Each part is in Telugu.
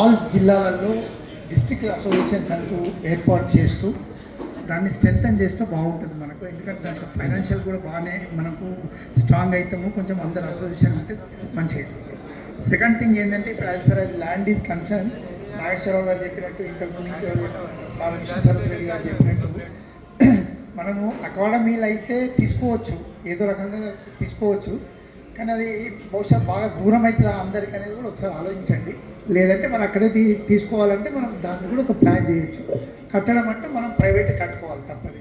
ఆల్ జిల్లాలలో డిస్ట్రిక్ట్ అసోసియేషన్స్ అంటూ ఏర్పాటు చేస్తూ దాన్ని స్ట్రెంథన్ చేస్తే బాగుంటుంది మనకు. ఎందుకంటే దాంట్లో ఫైనాన్షియల్ కూడా బాగానే మనకు స్ట్రాంగ్ అవుతాము. కొంచెం అందరు అసోసియేషన్ అంటే మంచిగా. సెకండ్ థింగ్ ఏంటంటే ఇప్పుడు as far as land is concern, Nageswara Rao garu చెప్పినట్టు, ఇంతకుముందు సార్ విష్ణుస్వరూప్ రెడ్డి గారు చెప్పినట్టు, మనము అకాడమీలు అయితే తీసుకోవచ్చు, ఏదో రకంగా తీసుకోవచ్చు. కానీ అది బహుశా బాగా దూరం అవుతుంది అందరికీ అనేది కూడా ఒకసారి ఆలోచించండి. లేదంటే మనం అక్కడే తీసుకోవాలంటే మనం దాన్ని కూడా ఒక ప్లాన్ చేయొచ్చు. కట్టడం అంటే మనం ప్రైవేట్ కట్టుకోవాలి, తప్పదు.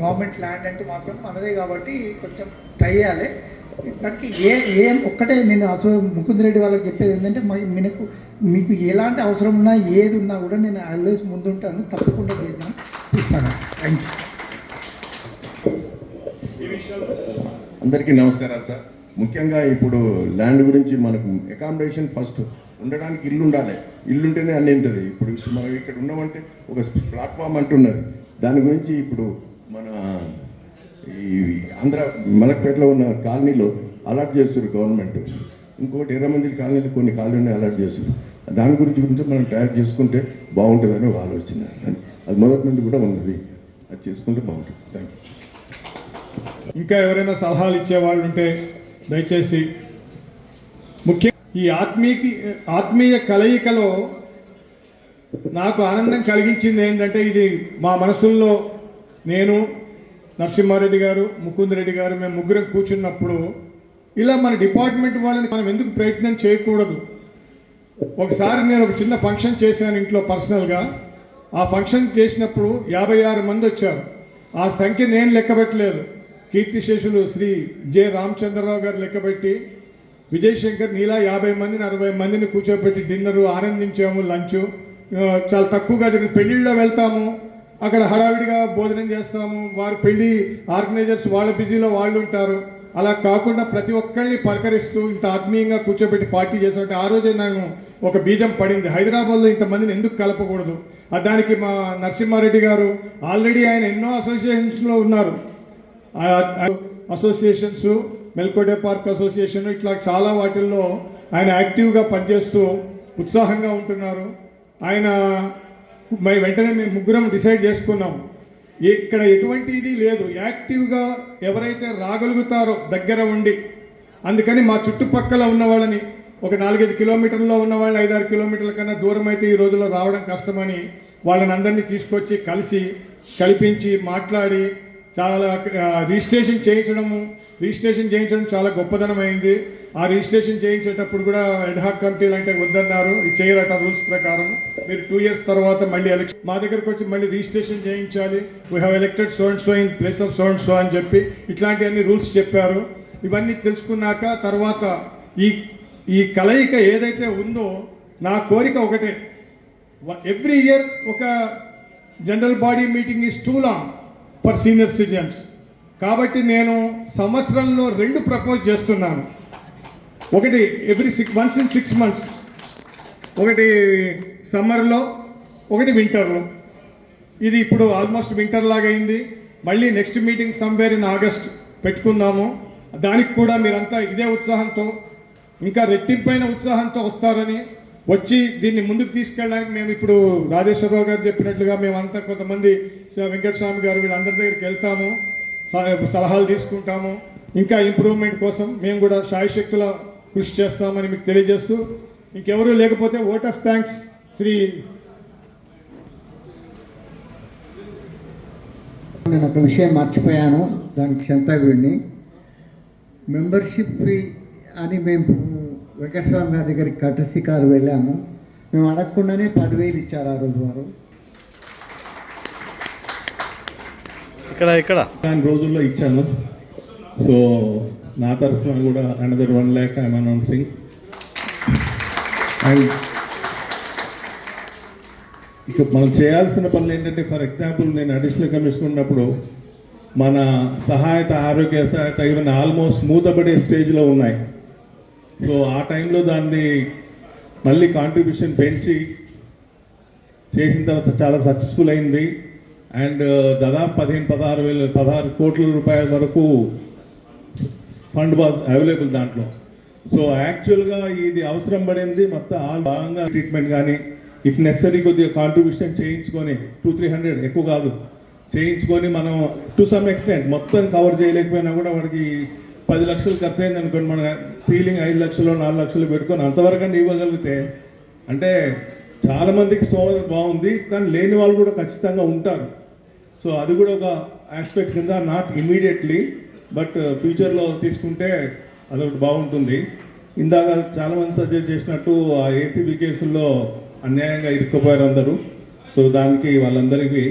గవర్నమెంట్ ల్యాండ్ అంటే మాత్రం మనదే కాబట్టి కొంచెం ట్రై చేయాలి. దానికి ఏం ఒక్కటే నేను అసలు ముకుంద్ రెడ్డి వాళ్ళకి చెప్పేది ఏంటంటే, మీకు ఎలాంటి అవసరం ఉన్నా ఏది ఉన్నా కూడా నేను ఆల్వేస్ ముందుంటాను, తప్పకుండా చేద్దాం ఇస్తాను. Thank you. అందరికీ నమస్కారాలు సార్. ముఖ్యంగా ఇప్పుడు ల్యాండ్ గురించి మనకు అకామిడేషన్ ఫస్ట్ ఉండడానికి ఇల్లు ఉండాలి. ఇల్లు ఉంటేనే అన్నీ ఉంటుంది. ఇప్పుడు మనం ఇక్కడ ఉన్నామంటే ఒక ప్లాట్ఫామ్ అంటున్నది. దాని గురించి ఇప్పుడు మన ఈ ఆంధ్ర మలక్పేటలో ఉన్న కాలనీలో అలాట్ చేస్తారు గవర్నమెంట్. ఇంకోటి 20 మంది కాలనీలు కొన్ని కాలనీలు అలాట్ చేస్తారు. దాని గురించి మనం తయారు చేసుకుంటే బాగుంటుందని ఒక ఆలోచన. అది మొదటి నుండి కూడా ఉన్నది. అది చేసుకుంటే బాగుంటుంది. Thank you. ఇంకా ఎవరైనా సలహాలు ఇచ్చేవాళ్ళు ఉంటే దయచేసి. ముఖ్యంగా ఈ ఆత్మీయ కలయికలో నాకు ఆనందం కలిగించింది ఏంటంటే, ఇది మా మనసుల్లో నేను, నరసింహారెడ్డి గారు, ముకుంద్ రెడ్డి గారు, మేము ముగ్గురం కూర్చున్నప్పుడు ఇలా మన డిపార్ట్మెంట్ వాళ్ళని మనం ఎందుకు ప్రయత్నం చేయకూడదు. ఒకసారి నేను ఒక చిన్న ఫంక్షన్ చేశాను ఇంట్లో పర్సనల్గా. ఆ ఫంక్షన్ చేసినప్పుడు 56 మంది వచ్చారు. ఆ సంఖ్య నేను లెక్కబెట్టలేదు. కీర్తిశేషులు శ్రీ జె రామచంద్రరావు గారు లెక్కబెట్టి, విజయశంకర్ నీలా 50 మందిని 60 మందిని కూర్చోబెట్టి డిన్నరు ఆనందించాము. లంచ్ చాలా తక్కువగా జరిగింది. పెళ్ళిళ్ళలో వెళ్తాము, అక్కడ హడావిడిగా భోజనం చేస్తాము. వారి పెళ్ళి ఆర్గనైజర్స్ వాళ్ళ బిజీలో వాళ్ళు ఉంటారు. అలా కాకుండా ప్రతి ఒక్కరిని పలకరిస్తూ ఇంత ఆత్మీయంగా కూర్చోబెట్టి పార్టీ చేసినట్టు ఆ రోజే నాకు ఒక బీజం పడింది. హైదరాబాద్లో ఇంతమందిని ఎందుకు కలపకూడదు. దానికి మా నరసింహారెడ్డి గారు ఆల్రెడీ ఆయన ఎన్నో అసోసియేషన్స్లో ఉన్నారు. అసోసియేషన్స్, మెల్కోడే పార్క్ అసోసియేషన్, ఇట్లా చాలా వాటిల్లో ఆయన యాక్టివ్గా పనిచేస్తూ ఉత్సాహంగా ఉంటున్నారు. ఆయన వెంటనే మేము ముగ్గురం డిసైడ్ చేసుకున్నాం, ఇక్కడ ఎటువంటి ఇది లేదు, యాక్టివ్గా ఎవరైతే రాగలుగుతారో దగ్గర ఉండి. అందుకని మా చుట్టుపక్కల ఉన్న వాళ్ళని, ఒక 4-5 కిలోమీటర్లో ఉన్న వాళ్ళు 5-6 కిలోమీటర్ల కన్నా దూరం అయితే ఈ రోజుల్లో రావడం కష్టమని వాళ్ళని అందరినీ తీసుకొచ్చి కల్పించి మాట్లాడి చాలా రిజిస్ట్రేషన్ చేయించడం చాలా గొప్పదనమైంది. ఆ రిజిస్ట్రేషన్ చేయించేటప్పుడు కూడా ఎడ్హాక్ కమిటీలు అంటే వద్దన్నారు, చేయరట రూల్స్ ప్రకారం. మీరు 2 years తర్వాత మళ్ళీ ఎలక్షన్ మా దగ్గరకు వచ్చి మళ్ళీ రిజిస్ట్రేషన్ చేయించాలి. We have elected so and so in place of so and so అని చెప్పి ఇట్లాంటివన్నీ రూల్స్ చెప్పారు. ఇవన్నీ తెలుసుకున్నాక తర్వాత ఈ కలయిక ఏదైతే ఉందో, నా కోరిక ఒకటే, ఎవ్రీ ఇయర్ ఒక general body meeting is two long for senior citizens. కాబట్టి నేను సంవత్సరంలో 2 ప్రపోజ్ చేస్తున్నాను. ఒకటి once in 6 months, ఒకటి సమ్మర్లో, ఒకటి వింటర్లో. ఇది ఇప్పుడు ఆల్మోస్ట్ వింటర్ లాగా అయింది. మళ్ళీ next meeting somewhere in August పెట్టుకుందాము. దానికి కూడా మీరంతా ఇదే ఉత్సాహంతో, ఇంకా రెట్టింపైన ఉత్సాహంతో వస్తారని, వచ్చి దీన్ని ముందుకు తీసుకెళ్ళడానికి మేము ఇప్పుడు రాజేశ్వరరావు గారు చెప్పినట్లుగా మేమంతా కొంతమంది వెంకటస్వామి గారు వీళ్ళందరి దగ్గరికి వెళ్తాము, సలహాలు తీసుకుంటాము. ఇంకా ఇంప్రూవ్మెంట్ కోసం మేము కూడా శాయశక్తుల కృషి చేస్తామని మీకు తెలియజేస్తూ, ఇంకెవరూ లేకపోతే ఓట్ ఆఫ్ థ్యాంక్స్ నేను ఒక విషయం మర్చిపోయాను, దానికి క్షంతవ్యుడిని. మెంబర్షిప్ ఫీ అని మేము వెంకటస్వామి గారి దగ్గరికి కటసి కారు వెళ్ళాము. మేము అడగకుండానే 10,000 ఇచ్చారు ఆ రోజు వారు. ఇక్కడ రోజుల్లో ఇచ్చాను. సో నా తరఫున కూడా another 1 lakh I'm announcing. And ఇక మనం చేయాల్సిన పనులు ఏంటంటే, ఫర్ ఎగ్జాంపుల్ నేను అడిషనల్ కమిషనర్ ఉన్నప్పుడు మన సహాయత, ఆరోగ్య సహాయత ఇవన్నీ ఆల్మోస్ట్ మూతపడే స్టేజ్లో ఉన్నాయి. సో ఆ టైంలో దాన్ని మళ్ళీ కాంట్రిబ్యూషన్ పెంచి చేసిన తర్వాత చాలా సక్సెస్ఫుల్ అయింది. అండ్ దాదాపు 16 కోట్ల రూపాయల వరకు ఫండ్ వాజ్ అవైలబుల్ దాంట్లో. సో యాక్చువల్గా ఇది అవసరం పడింది మొత్తం ఆల్ భాగంగా ట్రీట్మెంట్ కానీ ఇఫ్ నెసరీ కొద్దిగా కాంట్రిబ్యూషన్ చేయించుకొని 200-300 ఎక్కువ కాదు చేయించుకొని మనం టు సమ్ ఎక్స్టెంట్ మొత్తం కవర్ చేయలేకపోయినా కూడా వాడికి 10 లక్షలు ఖర్చు అయింది అనుకోండి, మన సీలింగ్ 5 లక్షలు 4 లక్షలు పెట్టుకొని అంతవరకు ఇవ్వగలిగితే అంటే చాలామందికి స్తోమత బాగుంది, కానీ లేని వాళ్ళు కూడా ఖచ్చితంగా ఉంటారు. సో అది కూడా ఒక ఆస్పెక్ట్ కింద నాట్ ఇమీడియట్లీ బట్ ఫ్యూచర్లో తీసుకుంటే అదొకటి బాగుంటుంది. ఇందాక చాలామంది సజెస్ట్ చేసినట్టు ఆ ఏసీబీ కేసుల్లో అన్యాయంగా ఇరుక్కుపోయారు అందరూ. సో దానికి వాళ్ళందరికీ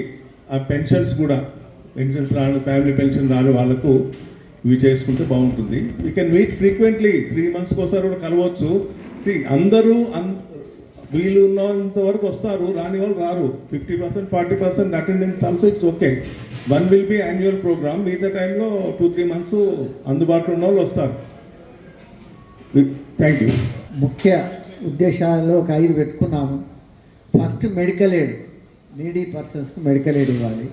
ఆ పెన్షన్స్ కూడా పెన్షన్స్ రాని ఫ్యామిలీ పెన్షన్ రాని వాళ్ళకు ఇవి చేసుకుంటే బాగుంటుంది. వీ కెన్ మీట్ ఫ్రీక్వెంట్లీ 3 monthsకి ఒకసారి కూడా కలవచ్చు. అందరూ వీళ్ళు ఉన్నంత వరకు వస్తారు, రాని వాళ్ళు రారు. 50% 40% attendance also it's okay. 1 will be annual programme, మిగతా టైంలో 2-3 months అందుబాటులో ఉన్న వాళ్ళు వస్తారు. Thank you. ముఖ్య ఉద్దేశాల్లో ఒక 5 పెట్టుకున్నాము. ఫస్ట్ మెడికల్ ఎయిడ్, నీడీ పర్సన్స్కి మెడికల్ ఎయిడ్ ఇవ్వాలి.